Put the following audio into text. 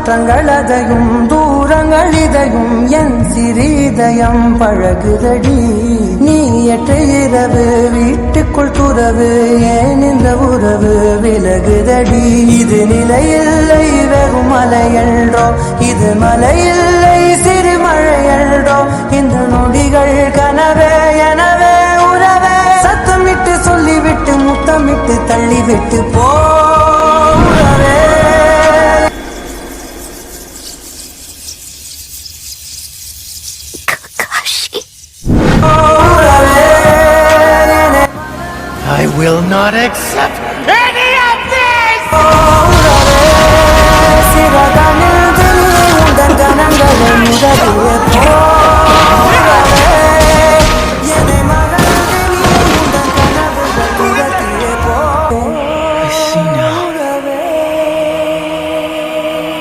மாற்றங்கள் அதையும் தூரங்கள் இதையும் என் சிறிதயம் பழகுதடி. நீ எட்ட இரவு வீட்டுக்குள் துறவு ஏன் இந்த உறவு விலகுதடி. இது நிலையில்லை வெறும் மலையன்றோ, இது மலையில்லை சிறு மழையன்றோ. இந்த நொடிகள் கனவே எனவே உறவே. சத்தமிட்டு சொல்லிவிட்டு முத்தமிட்டு தள்ளிவிட்டு போ உறவே. I will not accept